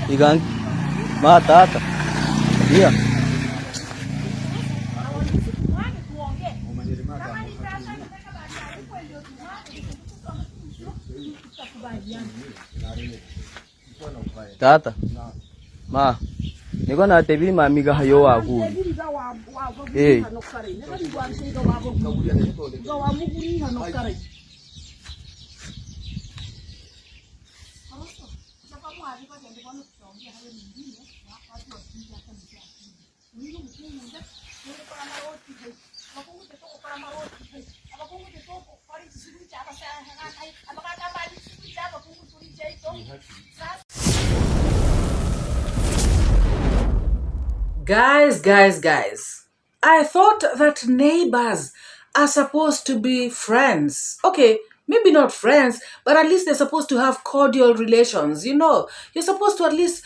Ikan matata. Iya. Tata. Ma. Niko na tebi mami ga hayo wa ku. Eh. Guys. I thought that neighbors are supposed to be friends. Okay, maybe not friends, but at least they're supposed to have cordial relations. You know, you're supposed to at least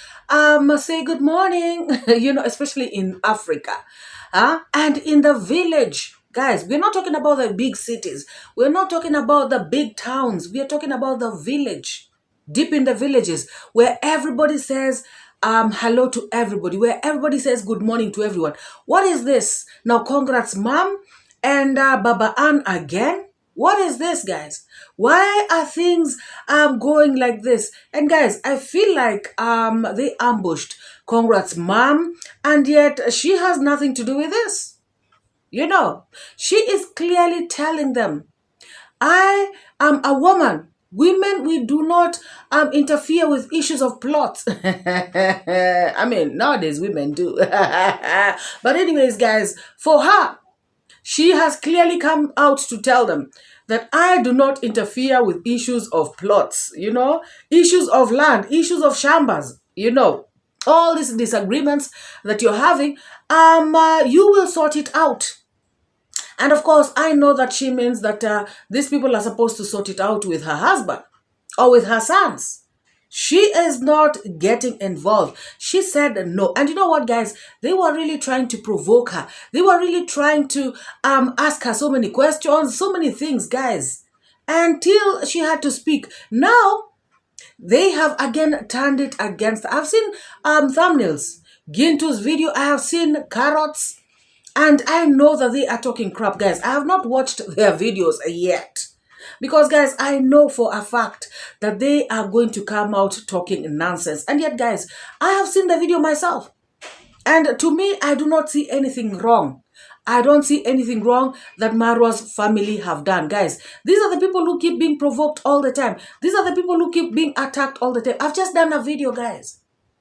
say good morning, you know, especially in Africa. And in the village, guys, we're not talking about the big cities. We're not talking about the big towns. We are talking about the village. Deep in the villages where everybody says hello to everybody, where everybody says good morning to everyone. What is this? Now, congrats, Mom and Baba Ann again. What is this, guys? Why are things going like this? And guys, I feel like they ambushed congrats, Mom, and yet she has nothing to do with this. You know, she is clearly telling them, I am a woman. Women, we do not interfere with issues of plots. I mean, nowadays women do. But anyways, guys, for her, she has clearly come out to tell them that I do not interfere with issues of plots, you know, issues of land, issues of shambas, you know, all these disagreements that you're having, you will sort it out. And of course, I know that she means that these people are supposed to sort it out with her husband or with her sons. She is not getting involved. She said no. And you know what, guys? They were really trying to provoke her. They were really trying to ask her so many questions, so many things, guys, until she had to speak. Now, they have again turned it against her. I've seen thumbnails. Gintu's video, I have seen carrots. And I know that they are talking crap, guys. I have not watched their videos yet. Because, guys, I know for a fact that they are going to come out talking nonsense. And yet, guys, I have seen the video myself. And to me, I do not see anything wrong. I don't see anything wrong that Marwa's family have done. Guys, these are the people who keep being provoked all the time. These are the people who keep being attacked all the time. I've just done a video, guys.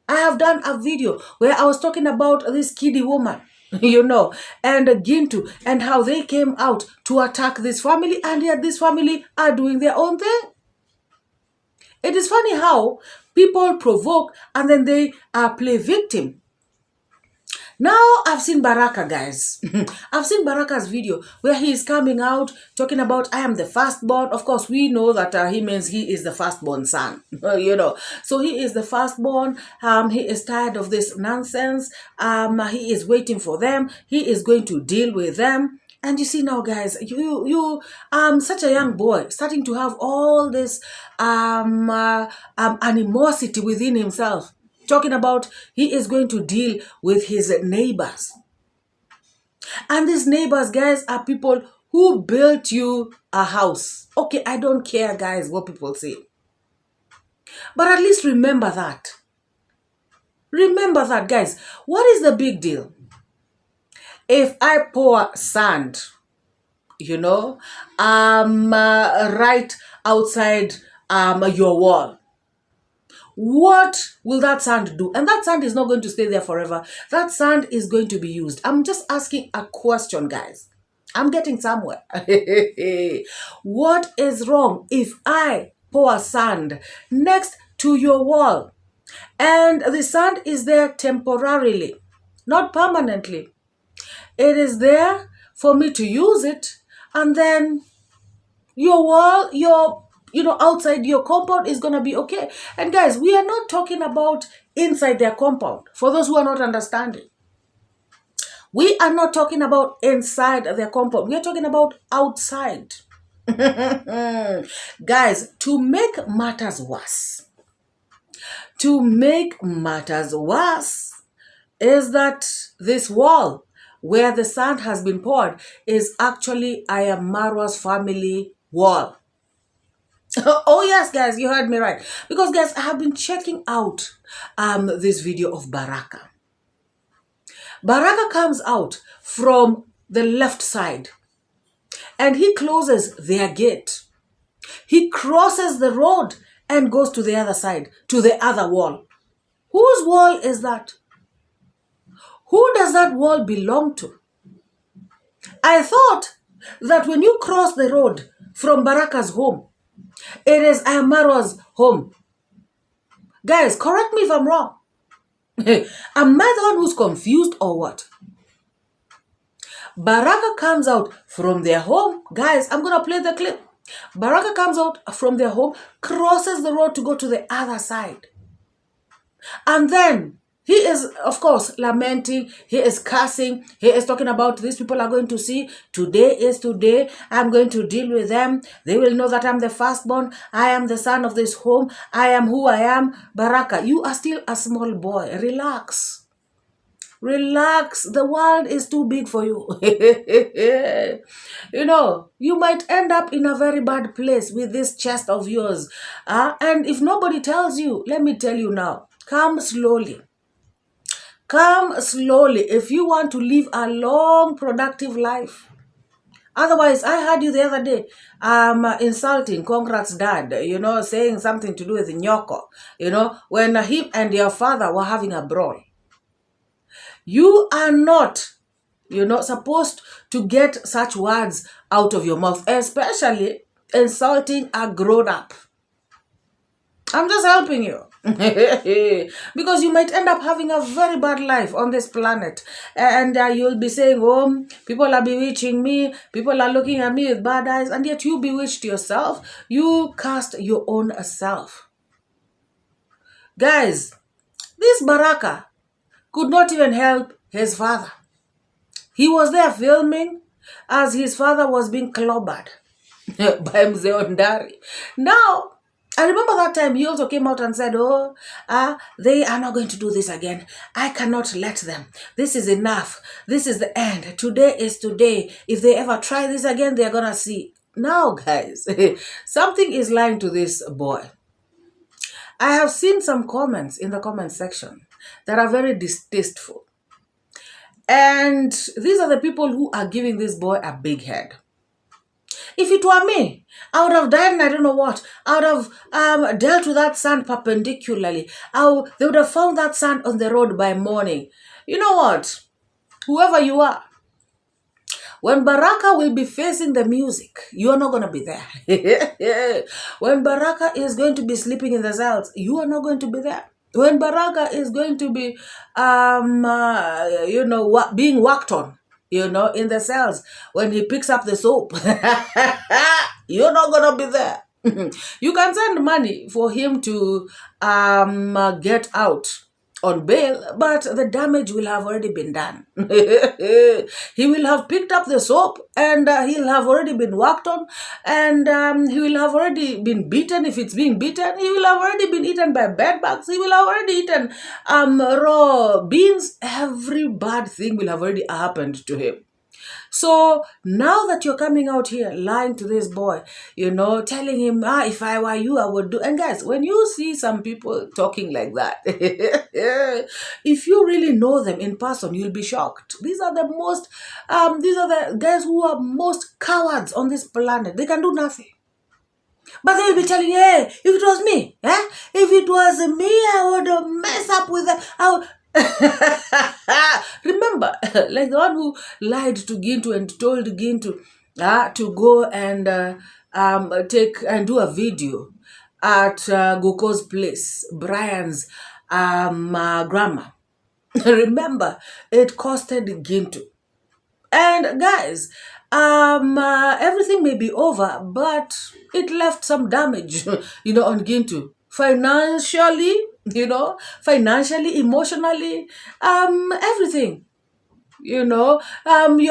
I have done a video where I was talking about this kiddie woman. You know, and Gintu, and how they came out to attack this family, and yet this family are doing their own thing. It is funny how people provoke and then they play victim. Now, I've seen Baraka, guys. I've seen Baraka's video where he is coming out talking about, I am the firstborn. Of course, we know that he means he is the firstborn son, you know. So he is the firstborn. He is tired of this nonsense. He is waiting for them. He is going to deal with them. And you see now, guys, you such a young boy starting to have all this animosity within himself. Talking about he is going to deal with his neighbors. And these neighbors, guys, are people who built you a house. Okay, I don't care, guys, what people say. But at least remember that. Remember that, guys. What is the big deal? If I pour sand, you know, right outside your wall, what will that sand do? And that sand is not going to stay there forever. That sand is going to be used. I'm just asking a question, guys. I'm getting somewhere. What is wrong if I pour sand next to your wall and the sand is there temporarily, not permanently? It is there for me to use it, and then your wall, outside your compound is going to be okay. And guys, we are not talking about inside their compound. For those who are not understanding, we are not talking about inside their compound. We are talking about outside. Guys, to make matters worse, is that this wall where the sand has been poured is actually iammarwa's family wall. Oh yes, guys, you heard me right. Because guys, I have been checking out this video of Baraka. Baraka comes out from the left side and he closes their gate. He crosses the road and goes to the other side, to the other wall. Whose wall is that? Who does that wall belong to? I thought that when you cross the road from Baraka's home, it is iammarwa's home. Guys, correct me if I'm wrong. Am I the one who's confused or what? Baraka comes out from their home. Guys, I'm going to play the clip. Baraka comes out from their home, crosses the road to go to the other side. And then he is, of course, lamenting. He is cursing. He is talking about these people are going to see. Today is today. I'm going to deal with them. They will know that I'm the firstborn. I am the son of this home. I am who I am. Baraka, you are still a small boy. Relax. Relax. The world is too big for you. You might end up in a very bad place with this chest of yours. And if nobody tells you, let me tell you now, come slowly. Come slowly if you want to live a long, productive life. Otherwise, I heard you the other day insulting Congrats dad, saying something to do with Nyoko, when him and your father were having a brawl. You are not, supposed to get such words out of your mouth, especially insulting a grown-up. I'm just helping you. Because you might end up having a very bad life on this planet, and you'll be saying, oh, people are bewitching me, people are looking at me with bad eyes, and yet you bewitched yourself. You cast your own self. Guys, this Baraka could not even help his father. He was there filming as his father was being clobbered by Mzee Ondari. Now, I remember that time he also came out and said, they are not going to do this again. I cannot let them. This is enough. This is the end. Today is today. If they ever try this again, they're going to see. Now, guys, something is lying to this boy. I have seen some comments in the comment section that are very distasteful. And these are the people who are giving this boy a big head. If it were me, I would have done, I don't know what. I would have dealt with that sand perpendicularly. They would have found that sand on the road by morning. You know what? Whoever you are, when Baraka will be facing the music, you are not going to be there. When Baraka is going to be sleeping in the cells, you are not going to be there. When Baraka is going to be, being worked on, in the cells, when he picks up the soap, you're not going to be there. You can send money for him to get out on bail, but the damage will have already been done. He will have picked up the soap, and he'll have already been worked on, and he will have already been beaten if it's being beaten. He will have already been eaten by bedbugs. He will have already eaten raw beans. Every bad thing will have already happened to him. So now that you're coming out here lying to this boy, telling him, if I were you, I would do. And guys, when you see some people talking like that, if you really know them in person, you'll be shocked. These are the guys who are most cowards on this planet. They can do nothing. But they will be telling you, hey, if it was me, if it was me, I would mess up with that. Remember, like the one who lied to Gintu and told Gintu to go and take and do a video at Goko's place, Brian's grandma. Remember, it costed Gintu. And guys, everything may be over, but it left some damage, on Gintu. Financially, emotionally, everything. Your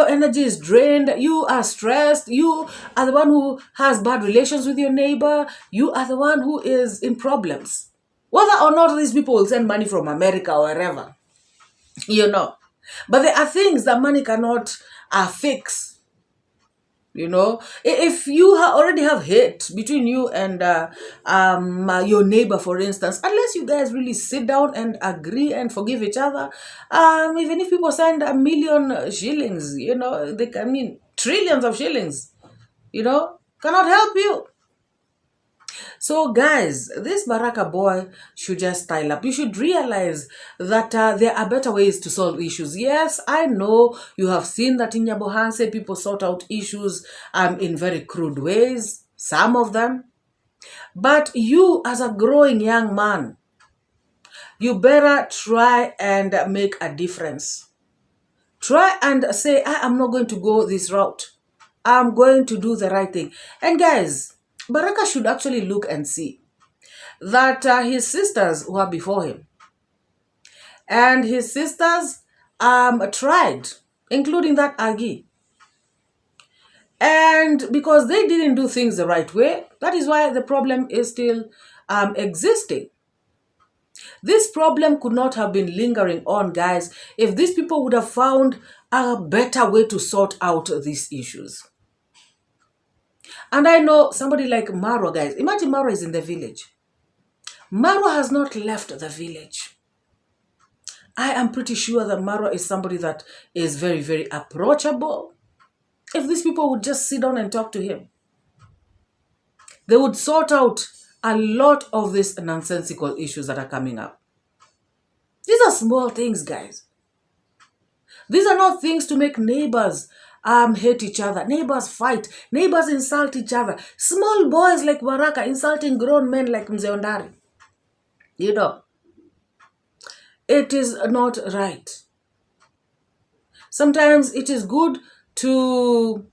energy is drained, you are stressed, you are the one who has bad relations with your neighbor, you are the one who is in problems. Whether or not these people will send money from America or wherever, But there are things that money cannot fix. If you already have hate between you and your neighbor, for instance, unless you guys really sit down and agree and forgive each other, even if people send 1 million shillings, they can trillions of shillings, cannot help you. So guys, this Baraka boy should just style up. You should realize that there are better ways to solve issues. Yes, I know you have seen that in Nyabohanse, people sort out issues in very crude ways, some of them. But you, as a growing young man, you better try and make a difference. Try and say, I am not going to go this route. I'm going to do the right thing. And guys, Baraka should actually look and see that his sisters were before him. And his sisters tried, including that Agi. And because they didn't do things the right way, that is why the problem is still existing. This problem could not have been lingering on, guys, if these people would have found a better way to sort out these issues. And I know somebody like MORAA, guys. Imagine MORAA is in the village. MORAA has not left the village. I am pretty sure that MORAA is somebody that is very, very approachable. If these people would just sit down and talk to him, they would sort out a lot of these nonsensical issues that are coming up. These are small things, guys. These are not things to make neighbors hate each other. Neighbors fight. Neighbors insult each other. Small boys like Baraka insulting grown men like Mzee Ondari. It is not right. Sometimes it is good to,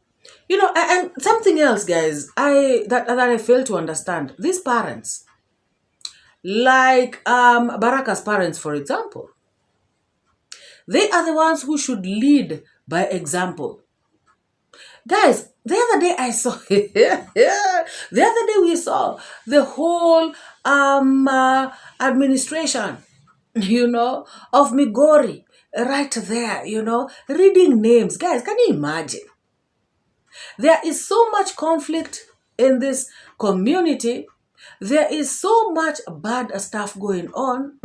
and something else, guys, that I fail to understand. These parents, like Baraka's parents, for example, they are the ones who should lead by example. Guys, the other day I saw, the other day we saw the whole administration, of Migori right there, reading names. Guys, can you imagine? There is so much conflict in this community. There is so much bad stuff going on.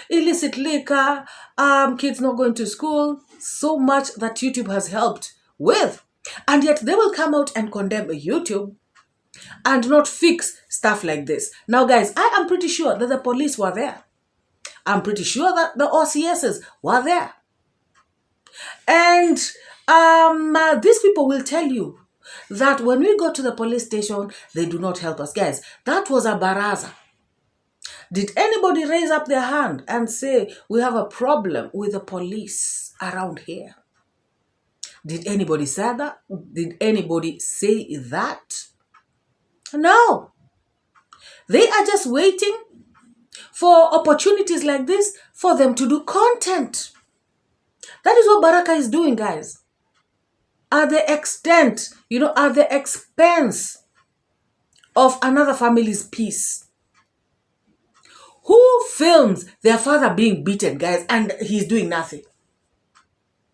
Illicit liquor, kids not going to school, so much that YouTube has helped with. And yet they will come out and condemn YouTube and not fix stuff like this. Now, guys, I am pretty sure that the police were there. I'm pretty sure that the OCSs were there. And these people will tell you that when we go to the police station, they do not help us. Guys, that was a baraza. Did anybody raise up their hand and say, we have a problem with the police around here? Did anybody say that? Did anybody say that? No. They are just waiting for opportunities like this for them to do content. That is what Baraka is doing, guys. At the extent, at the expense of another family's peace. Who films their father being beaten, guys, and he's doing nothing?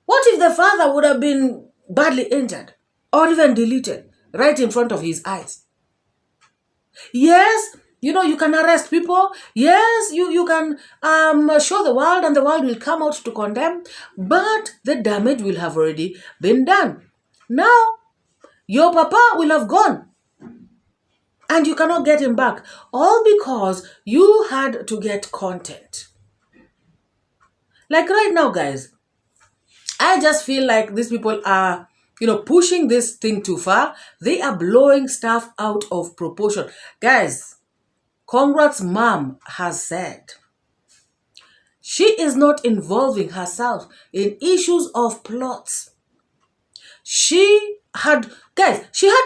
What if the father would have been badly injured or even deleted right in front of his eyes? Yes, you can arrest people. Yes, you can show the world and the world will come out to condemn. But the damage will have already been done. Now, your papa will have gone. And you cannot get him back. All because you had to get content. Like right now, guys, I just feel like these people are, pushing this thing too far. They are blowing stuff out of proportion. Guys, Congrats' mom has said she is not involving herself in issues of plots. She had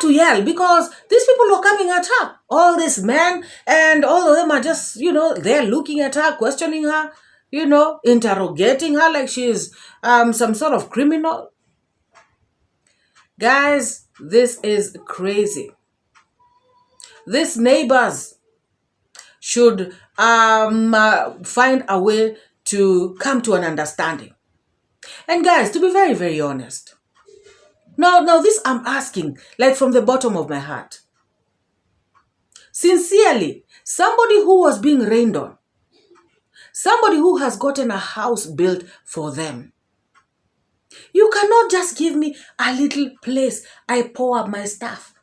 to yell because these people were coming at her. All these men, and all of them are just, they're looking at her, questioning her, interrogating her like she's some sort of criminal. Guys, this is crazy. These neighbors should find a way to come to an understanding. And guys, to be very, very honest, now this I'm asking, like from the bottom of my heart. Sincerely, somebody who was being rained on, somebody who has gotten a house built for them, you cannot just give me a little place I pour up my stuff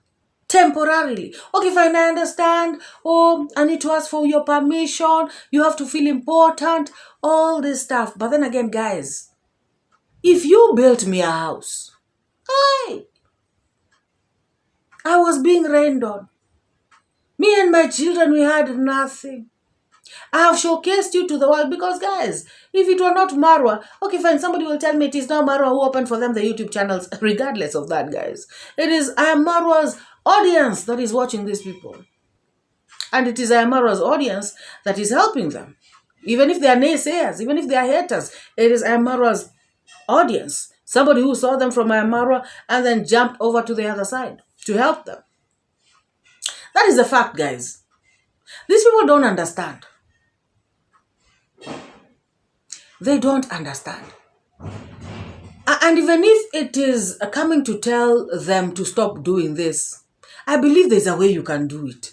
temporarily. Okay, fine, I understand. Oh, I need to ask for your permission. You have to feel important. All this stuff. But then again, guys, if you built me a house, I was being rained on. Me and my children, we had nothing. I have showcased you to the world because, guys, if it were not MORAA, okay, fine, somebody will tell me it is now MORAA who opened for them the YouTube channels. Regardless of that, guys, it is iammarwa's audience that is watching these people. And it is iammarwa's audience that is helping them. Even if they are naysayers, even if they are haters, it is iammarwa's audience. Somebody who saw them from iammarwa and then jumped over to the other side to help them. That is the fact, guys. These people don't understand. They don't understand. And even if it is coming to tell them to stop doing this, I believe there's a way you can do it.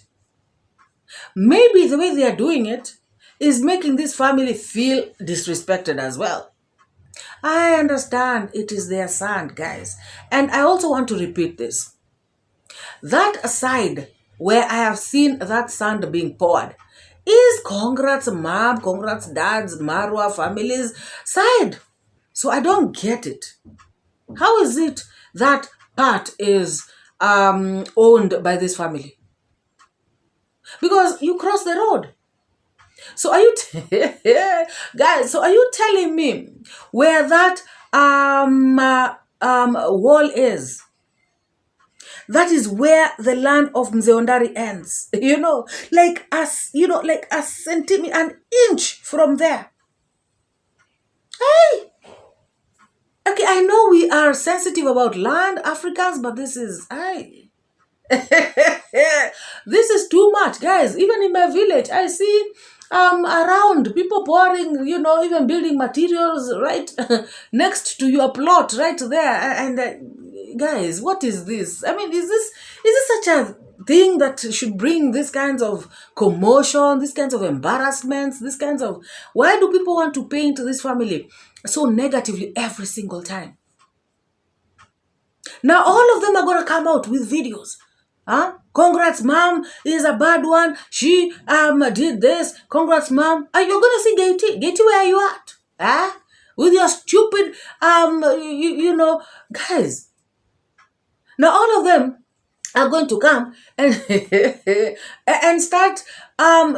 Maybe the way they are doing it is making this family feel disrespected as well. I understand it is their son, guys. And I also want to repeat this. That side where I have seen that sand being poured is Congrats' mom, Congrats' dad's, MORAA family's side. So I don't get it. How is it that part is owned by this family? Because you cross the road. So are you, guys, so are you telling me where that wall is? That is where the land of Mzeondari ends. Like a centimeter, an inch from there. Hey! Okay, I know we are sensitive about land, Africans, but this is, this is too much, guys. Even in my village, I see around people pouring, even building materials right next to your plot right there. And guys, what is this? I mean, is this such a thing that should bring these kinds of commotion, these kinds of embarrassments, these kinds of... Why do people want to paint this family so negatively every single time? Now all of them are going to come out with videos. Congrats, mom is a bad one. She did this. Congrats, mom. Are you going to see 𝐇𝐎𝐏𝐄? 𝐇𝐎𝐏𝐄, where are you at? With your stupid, guys. Now all of them are going to come and and start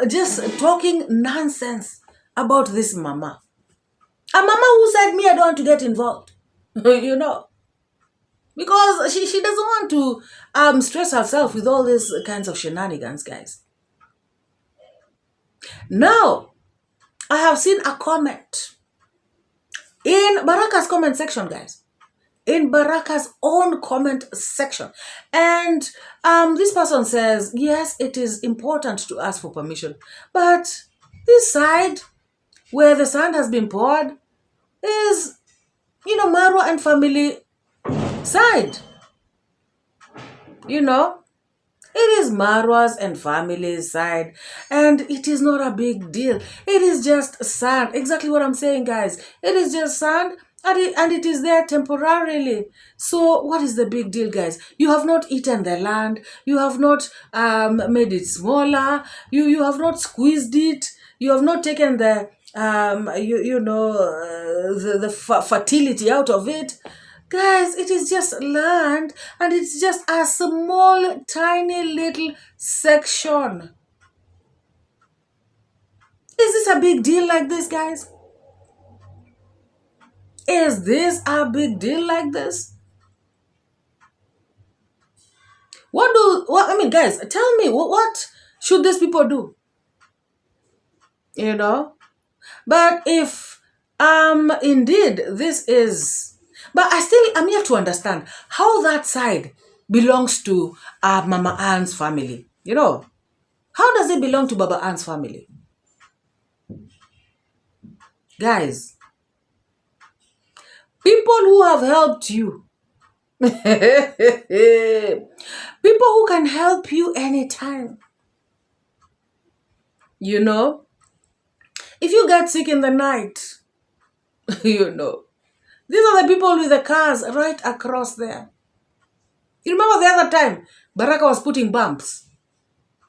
just talking nonsense about this mama. A mama who said, me, I don't want to get involved. Because she doesn't want to stress herself with all these kinds of shenanigans, guys. Now, I have seen a comment in Baraka's comment section, guys. In Baraka's own comment section. And this person says, yes, it is important to ask for permission. But this side, where the sand has been poured, is, MORAA and family side. It is MORAA's and family's side, and it is not a big deal. It is just sand. Exactly what I'm saying, guys. It is just sand, and it is there temporarily. So what is the big deal, guys? You have not eaten the land. You have not made it smaller. You have not squeezed it. You have not taken the the fertility out of it. Guys, it is just land, and it's just a small, tiny little section. Is this a big deal like this, guys? Is this a big deal like this? Guys, tell me, what should these people do? But if indeed this is, but I'm yet to understand how that side belongs to Mama Ann's family. How does it belong to Baba Ann's family? Guys, people who have helped you, people who can help you anytime. If you get sick in the night, these are the people with the cars right across there. You remember the other time Baraka was putting bumps,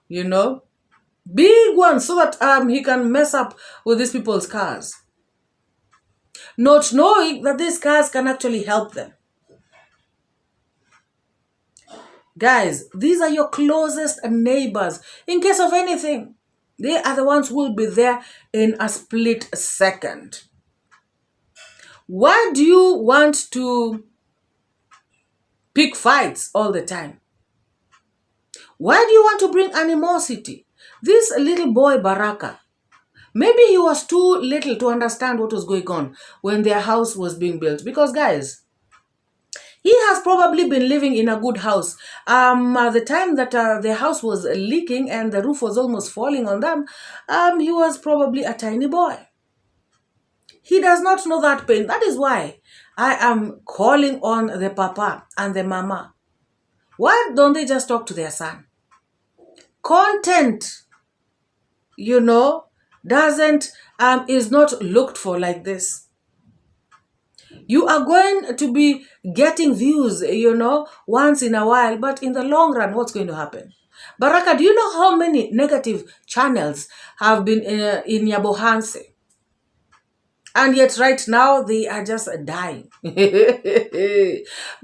big ones, so that he can mess up with these people's cars, not knowing that these cars can actually help them. Guys, these are your closest neighbors. In case of anything, they are the ones who will be there in a split second. Why do you want to pick fights all the time? Why do you want to bring animosity? This little boy, Baraka, maybe he was too little to understand what was going on when their house was being built. Because, guys, he has probably been living in a good house. At the time that their house was leaking and the roof was almost falling on them, he was probably a tiny boy. He does not know that pain. That is why I am calling on the papa and the mama. Why don't they just talk to their son? Content, is not looked for like this. You are going to be getting views, once in a while, but in the long run, what's going to happen? Baraka, do you know how many negative channels have been in Yabohanse? And yet right now, they are just dying.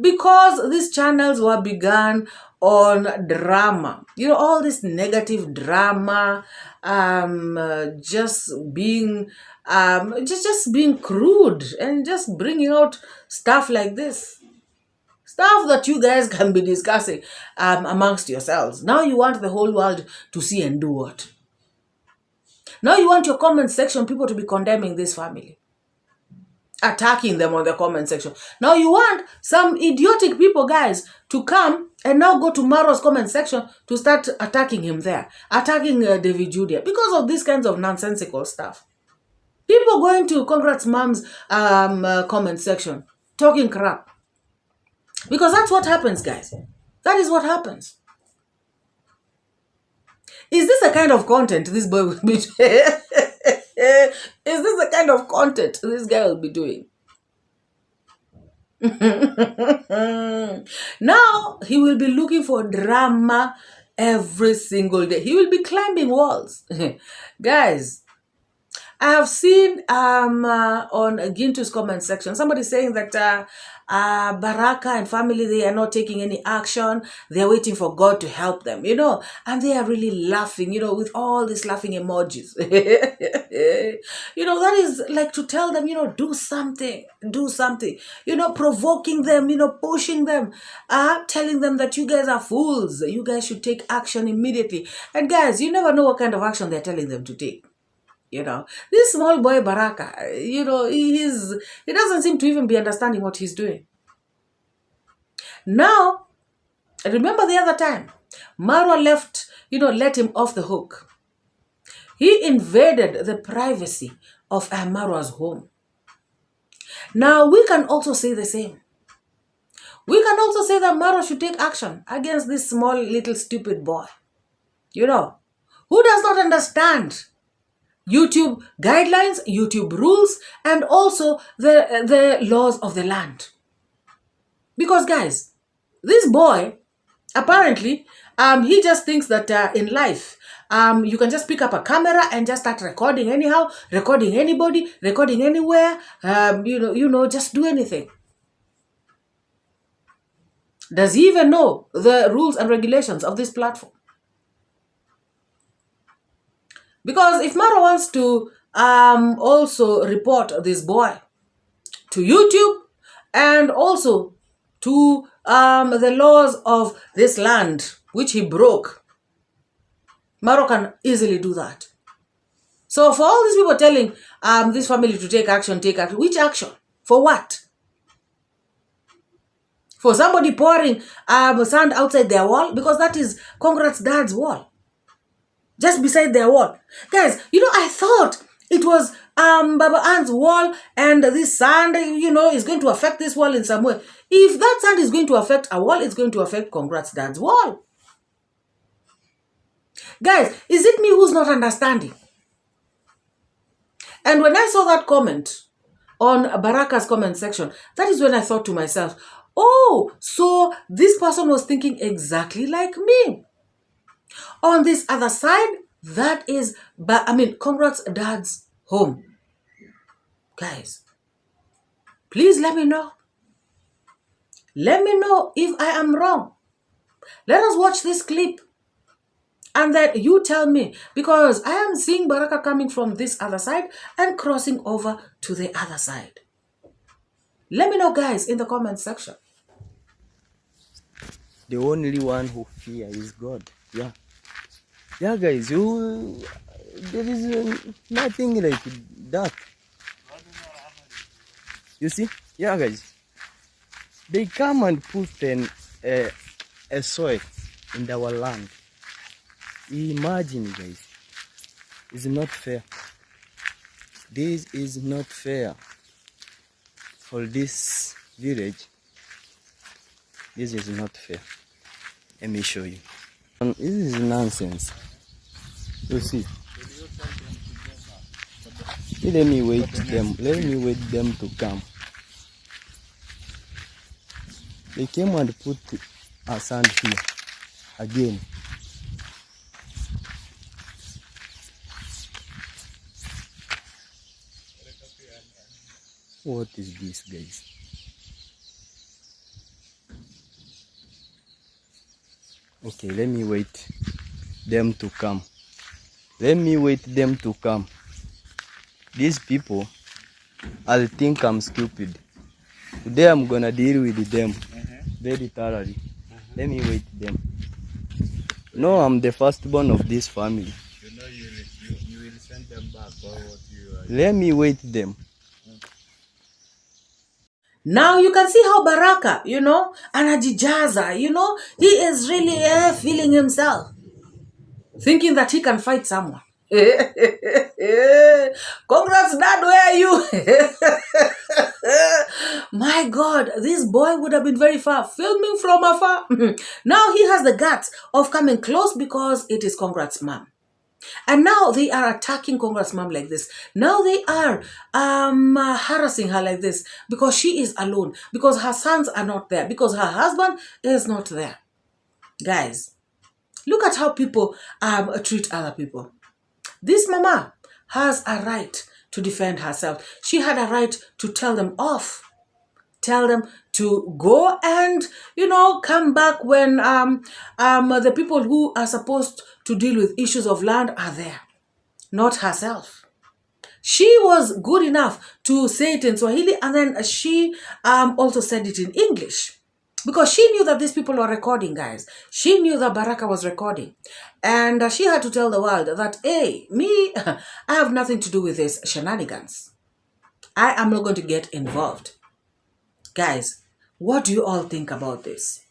Because these channels were begun on drama. All this negative drama, just being crude and just bringing out stuff like this. Stuff that you guys can be discussing amongst yourselves. Now you want the whole world to see and do what? Now you want your comment section people to be condemning this family, attacking them on the comment section. Now you want some idiotic people, guys, to come and now go to MORAA's comment section to start attacking him there, attacking davyjnr, because of these kinds of nonsensical stuff. People going to Congrats Mom's comment section, talking crap. Because that's what happens, guys. That is what happens. Is this the kind of content this boy will be doing? Is this the kind of content this guy will be doing? Now, he will be looking for drama every single day. He will be climbing walls. Guys, I have seen on Gintu's comment section, somebody saying that Baraka and family, they are not taking any action. They are waiting for God to help them, and they are really laughing, with all these laughing emojis. That is like to tell them, do something, provoking them, pushing them, telling them that you guys are fools. You guys should take action immediately. And guys, you never know what kind of action they're telling them to take. This small boy Baraka, he doesn't seem to even be understanding what he's doing. Now, remember the other time, MORAA let him off the hook. He invaded the privacy of iammarwa's home. Now, we can also say the same. We can also say that MORAA should take action against this small little stupid boy, who does not understand YouTube guidelines, YouTube rules, and also the laws of the land. Because, guys, this boy Apparently, he just thinks that in life, you can just pick up a camera and just start recording anyhow, recording anybody, recording anywhere, just do anything. Does he even know the rules and regulations of this platform? Because if MORAA wants to also report this boy to YouTube and also to the laws of this land, which he broke, MORAA can easily do that. So for all these people telling this family to take action, which action? For what? For somebody pouring sand outside their wall? Because that is Congrats dad's wall. Just beside their wall. Guys, I thought it was Baba Ann's wall and this sand, is going to affect this wall in some way. If that sand is going to affect a wall, it's going to affect Congrats dad's wall. Guys, is it me who's not understanding? And when I saw that comment on Baraka's comment section, that is when I thought to myself, oh, so this person was thinking exactly like me. On this other side, that is, Congrats dad's home. Guys, please let me know. Let me know if I am wrong. Let us watch this clip. And then you tell me, because I am seeing Baraka coming from this other side and crossing over to the other side. Let me know, guys, in the comment section. The only one who fear is God. Yeah. Yeah, guys, there is nothing like that. You see? Yeah, guys. They come and put a soil in our land. Imagine, guys. It's not fair. This is not fair for this village. This is not fair. Let me show you. This is nonsense. You see. Let me wait them. Let me wait them to come. They came and put a sand here again. What is this, guys? Okay, let me wait them to come. Let me wait them to come. These people, I'll think I'm stupid. Today I'm gonna deal with them very thoroughly. Let me wait them. No, I'm the firstborn of this family. You will send them back or what you are. Let me wait them. Now you can see how Baraka, anajijaza, he is really feeling himself. Thinking that he can fight someone. Congrats, Dad, where are you? My God, this boy would have been very far, filming from afar. Now he has the guts of coming close because it is Congrats' mom. And now they are attacking Congrats' mom like this. Now they are harassing her like this because she is alone, because her sons are not there, because her husband is not there. Guys, look at how people treat other people. This mama has a right to defend herself. She had a right to tell them off. Tell them to go and, come back when the people who are supposed to deal with issues of land are there, not herself. She was good enough to say it in Swahili, and then she also said it in English. Because she knew that these people were recording, guys. She knew that Baraka was recording. And she had to tell the world that, hey, me, I have nothing to do with this shenanigans. I am not going to get involved. Guys, what do you all think about this?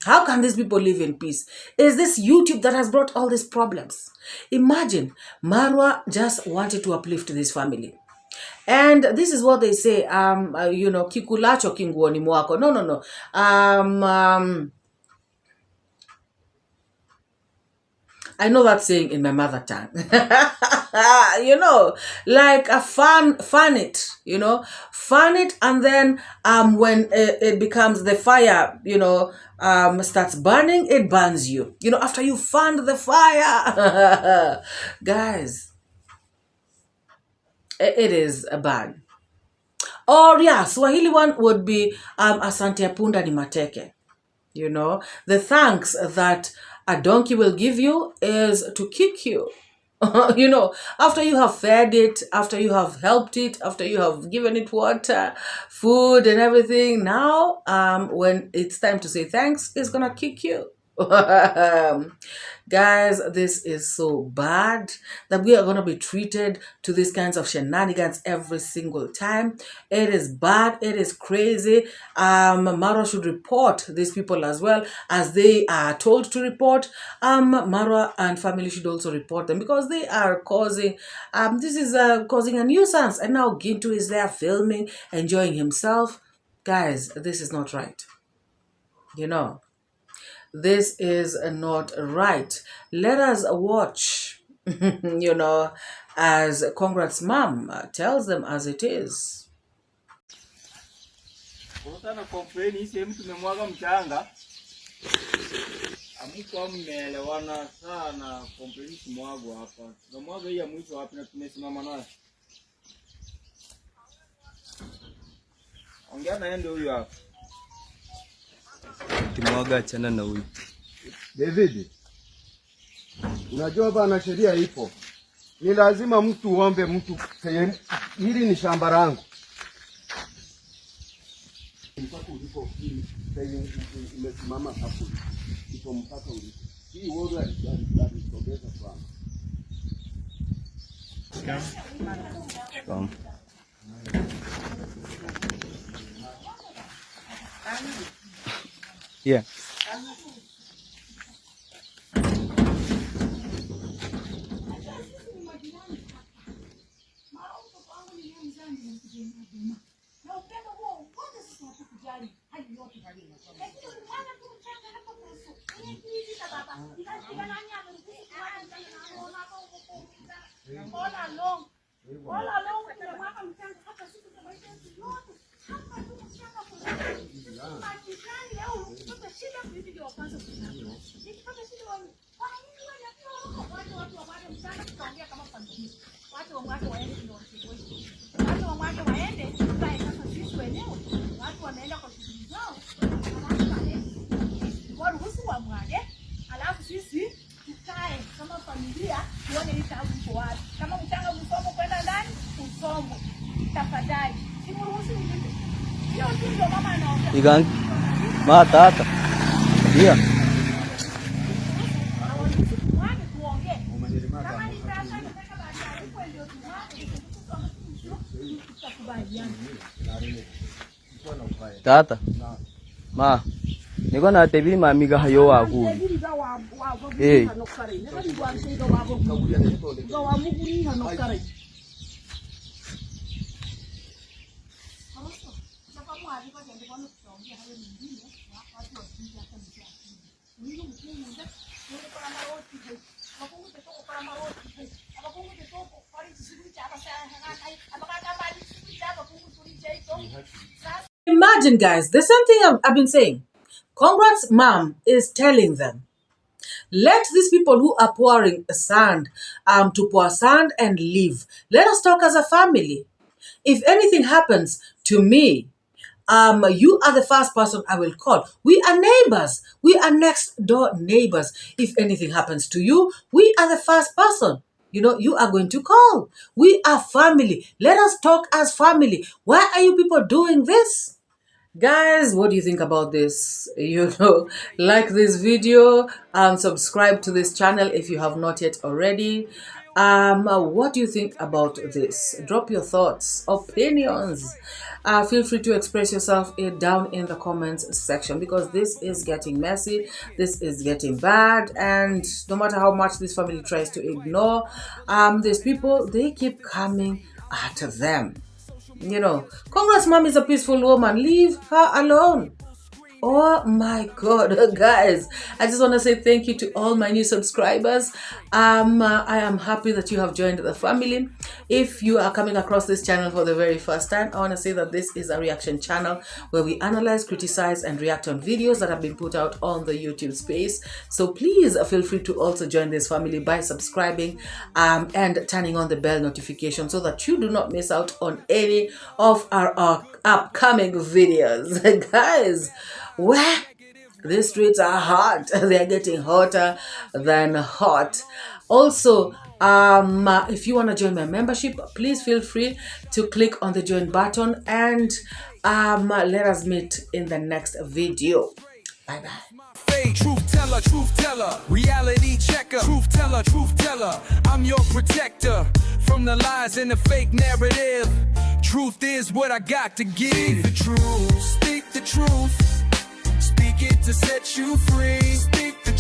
How can these people live in peace? Is this YouTube that has brought all these problems? Imagine, MORAA just wanted to uplift this family. And this is what they say, kikulacho kinguoni mwako. No. I know that saying in my mother tongue. You know, like a fun it, you know, fun it, and then when it becomes the fire, you know, starts burning, it burns you. You know, after you fanned the fire, guys, it is a ban. Or yeah, Swahili one would be asante punda ni mateke. You know, the thanks that a donkey will give you is to kick you. You know, after you have fed it, after you have helped it, after you have given it water, food and everything, now when it's time to say thanks, it's gonna kick you. Guys, this is so bad that we are going to be treated to these kinds of shenanigans every single time. It is bad. It is crazy. MORAA should report these people as well, as they are told to report. MORAA and family should also report them, because they are causing, this is causing a nuisance. And now 𝐷𝐿 is there filming, enjoying himself. Guys, this is not right. You know, this is not right. Let us watch, you know, as Congrats mom tells them as it is. Sana complain hii sehemu tumemwaga mchanga. Amko mmeelewana sana, complain simwago hapa. Tunamwaga hii ya mwisho hapa na tumesimama nayo. Ongea na yeye huyu hapa. Kimwaga achana na huyu. David, unajua bana, sheria ipo. Ni lazima mtu uombe mtu, hili ni shamba langu. Mpaka ulipo umesimama hapo. Ipo mpaka ulipo. Hii woga alisogeza sana. Shikam. Yeah. Igang matata. Yeah. Tata. Ma. Niko na tebi mamiga hayo waku. Eh. Imagine, guys, the same thing I've been saying. Congrats mom is telling them, let these people who are pouring sand to pour sand and leave. Let us talk as a family. If anything happens to me, you are the first person I will call. We are neighbors. We are next door neighbors. If anything happens to you, we are the first person, you know, you are going to call. We are family. Let us talk as family. Why are you people doing this? Guys, what do you think about this? You know, like this video, subscribe to this channel if you have not yet already. What do you think about this? Drop your thoughts, opinions. Feel free to express yourself down in the comments section, because this is getting messy, this is getting bad, and no matter how much this family tries to ignore these people, they keep coming at them. You know, Congrats mom is a peaceful woman. Leave her alone. Oh my God, guys, I just want to say thank you to all my new subscribers. I am happy that you have joined the family. If you are coming across this channel for the very first time, I want to say that this is a reaction channel where we analyze, criticize, and react on videos that have been put out on the YouTube space. So please feel free to also join this family by subscribing and turning on the bell notification so that you do not miss out on any of our upcoming videos. Guys, well, these streets are hot. They're getting hotter than hot. Also, if you want to join my membership, please feel free to click on the join button, and let us meet in the next video. Bye bye. Truth teller, reality checker, truth teller, I'm your protector from the lies and the fake narrative. Truth is what I got to give. Speak the truth, speak the truth. Speak it to set you free. Speak the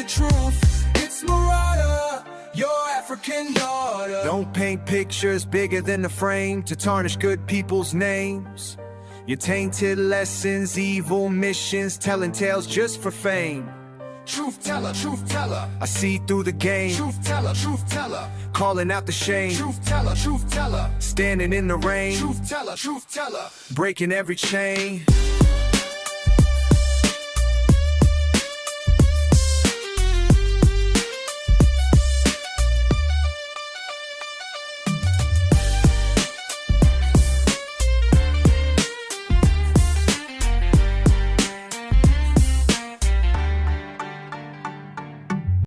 truth. It's MORAA, your African daughter. Don't paint pictures bigger than the frame to tarnish good people's names. Your tainted lessons, evil missions, telling tales just for fame. Truth teller, I see through the game. Truth teller, calling out the shame. Truth teller, standing in the rain. Truth teller, breaking every chain.